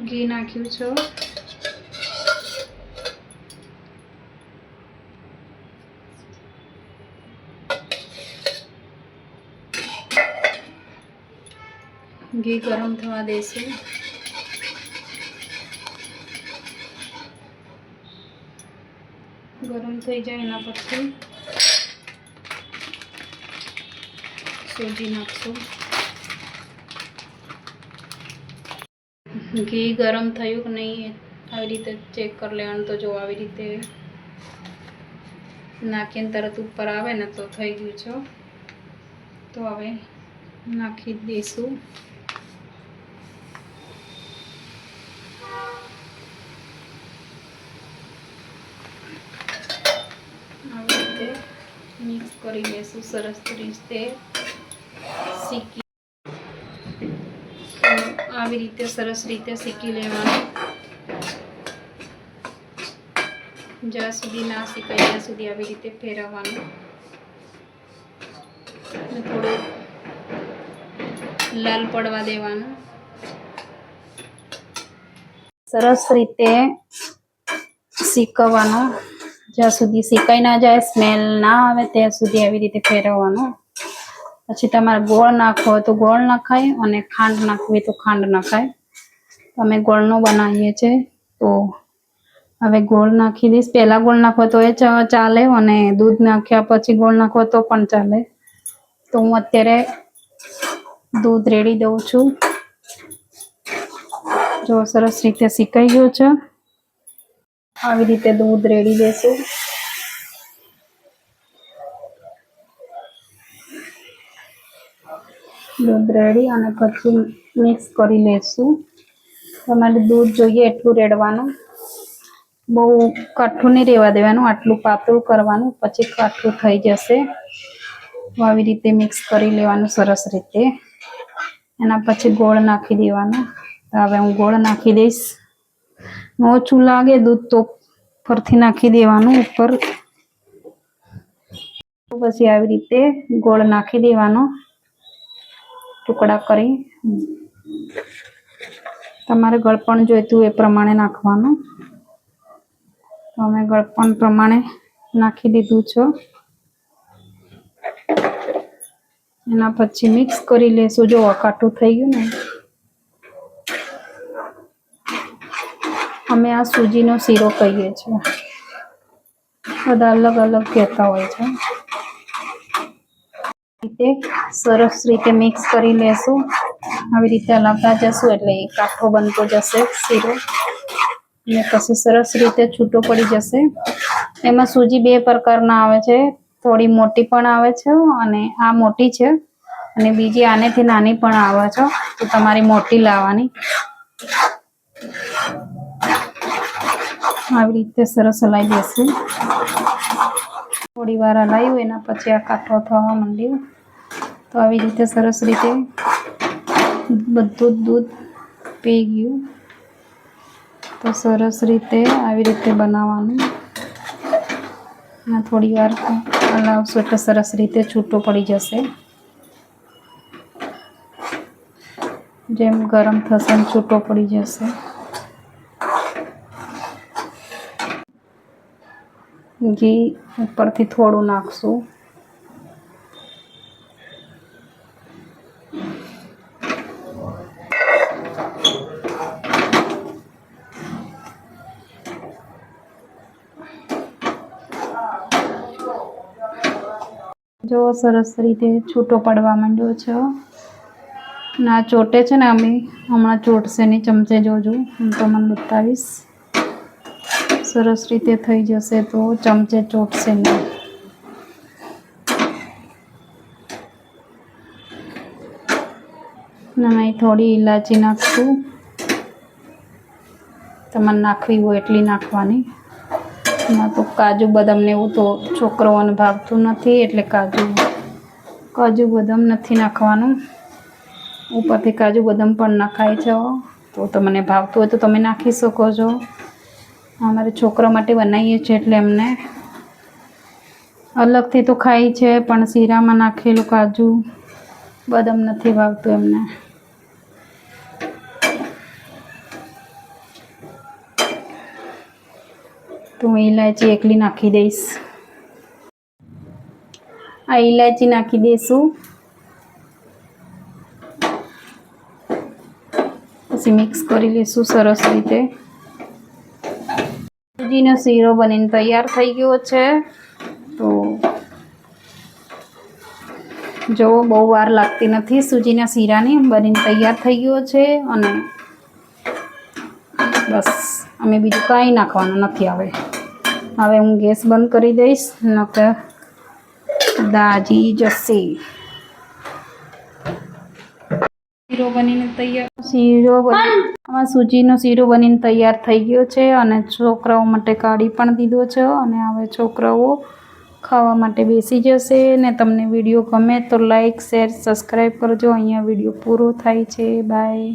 ઘી નાખ્યું છે. ઘી ગરમ થવા દઈશું. ગરમ થઈ જાય એના પછી સૂજી નાખશું. ઘી ગરમ થયું કે નહીં આવી રીતે ચેક કરી લેવાનું. તો જો આવી રીતે નાખીને તરત ઉપર આવે ને તો થઈ ગયું છે. તો હવે નાખી દઈશું. આવી રીતે મિક્સ કરી દઈશું સરસ રીતે શીકી. આવી રીતે સરસ રીતે શીકી લેવાનું. જ્યાં સુધી ના શીખાય ત્યાં સુધી આવી રીતે ફેરવવાનું. થોડું લાલ પડવા દેવાનું. સરસ રીતે શીકવવાનું. જ્યાં સુધી શીકાઈ ના જાય, સ્મેલ ના આવે ત્યાં સુધી આવી રીતે ફેરવવાનું. પછી તમારે ગોળ નાખવો હોય તો ગોળ નખાય અને ખાંડ નાખવી હોય તો ખાંડ નખાય. અમે ગોળનો બનાવીએ છીએ તો હવે ગોળ નાખી દઈશ. પહેલાં ગોળ નાખો તો એ ચાલે અને દૂધ નાખ્યા પછી ગોળ નાખો તો પણ ચાલે. તો હું અત્યારે દૂધ રેડી દઉં છું. જો સરસ રીતે શીકાઈ ગયું છે. આવી રીતે દૂધ રેડી દેશું. દૂધ રેડી અને પછી મિક્સ કરી લેશું. તમારે દૂધ જોઈએ એટલું રેડવાનું. બહુ કાઠું નહીં રહેવા દેવાનું, આટલું પાતળું કરવાનું. પછી કાઠું થઈ જશે. તો આવી રીતે મિક્સ કરી લેવાનું સરસ રીતે. એના પછી ગોળ નાખી દેવાનું. હવે હું ગોળ નાખી દઈશ. ઓછું લાગે દૂધ તો ફરથી નાખી દેવાનું ઉપર. પછી આવી રીતે ગોળ નાખી દેવાનો ટુકડા કરી. તમારે ગળપણ જોઈતું એ પ્રમાણે નાખવાનું. અમે ગળપણ પ્રમાણે નાખી દીધું છે. એના પછી મિક્સ કરી લેશું. જો કાઠું થઈ ગયું ને, અમે આ સૂજીનો શીરો કહીએ છીએ. બધા અલગ અલગ કહેતા હોય છે. રીતે સરસ રીતે મિક્સ કરી લેશું. આવી રીતે હલાવતા જશું એટલે કાઠો બનતો જશે શીરો. અને પછી સરસ રીતે છૂટો પડી જશે. એમાં સૂજી બે પ્રકારના આવે છે. થોડી મોટી પણ આવે છે અને આ મોટી છે અને બીજી આનેથી નાની પણ આવે છે. તો તમારી મોટી લાવવાની. આવી રીતે સરસ હલાવી દેશું. થોડી વાર હલાવ્યું એના પછી આ કાઠો થવા માંડ્યું. તો આવી રીતે સરસ રીતે બધું દૂધ પી ગયું. તો સરસ રીતે આવી રીતે બનાવવાનું. અને થોડી વાર હલાવશું એટલે સરસ રીતે છૂટો પડી જશે. જેમ ગરમ થશે એમ છૂટો પડી જશે. ઘી ઉપરથી થોડું નાખશું. જો સરસ રીતે છૂટો પડવા માંડ્યો છે. ના ચોટે છે ને, અમે હમણાં ચોટશે નહીં. ચમચે જોજો, હું તો મને બતાવીશ. સરસ રીતે થઈ જશે તો ચમચે ચોટશે નહીં. અહીં થોડી ઇલાયચી નાખશું. તમારે નાખવી હોય એટલી નાખવાની. એમાં તો કાજુ બદામ ને એવું તો છોકરાઓને ભાવતું નથી એટલે કાજુ બદામ નથી નાખવાનું. ઉપરથી કાજુ બદામ પણ નાખાય છે. તો તમને ભાવતું હોય તો તમે નાખી શકો છો. અમારે છોકરા માટે બનાવીએ છીએ એટલે એમને અલગથી તો ખાય છે, પણ શીરામાં નાખેલું કાજુ બદામ નથી ભાવતું એમને. તો હું ઇલાયચી એકલી નાખી દઈશ. આ ઇલાયચી નાખી દઈશું. પછી મિક્સ કરી લઈશું સરસ રીતે. સૂજીનો શીરો બનીને તૈયાર થઈ ગયો છે. તો જો બહુ વાર લાગતી નથી. સૂજીના શીરાની બનીને તૈયાર થઈ ગયો છે. અને બસ અમે બીજું કાંઈ નાખવાનું નથી. હવે હું ગેસ બંધ કરી દઈશ, નકર દાજી જશે. શીરો બનીને તૈયાર. આમાં સૂજીનો શીરો બનીને તૈયાર થઈ ગયો છે. અને છોકરાઓ માટે કાઢી પણ દીધો છે. અને હવે છોકરાઓ ખાવા માટે બેસી જશે. ને તમને વિડીયો ગમે તો લાઈક, શેર, સબસ્ક્રાઈબ કરજો. અહીંયા વિડીયો પૂરો થાય છે. બાય.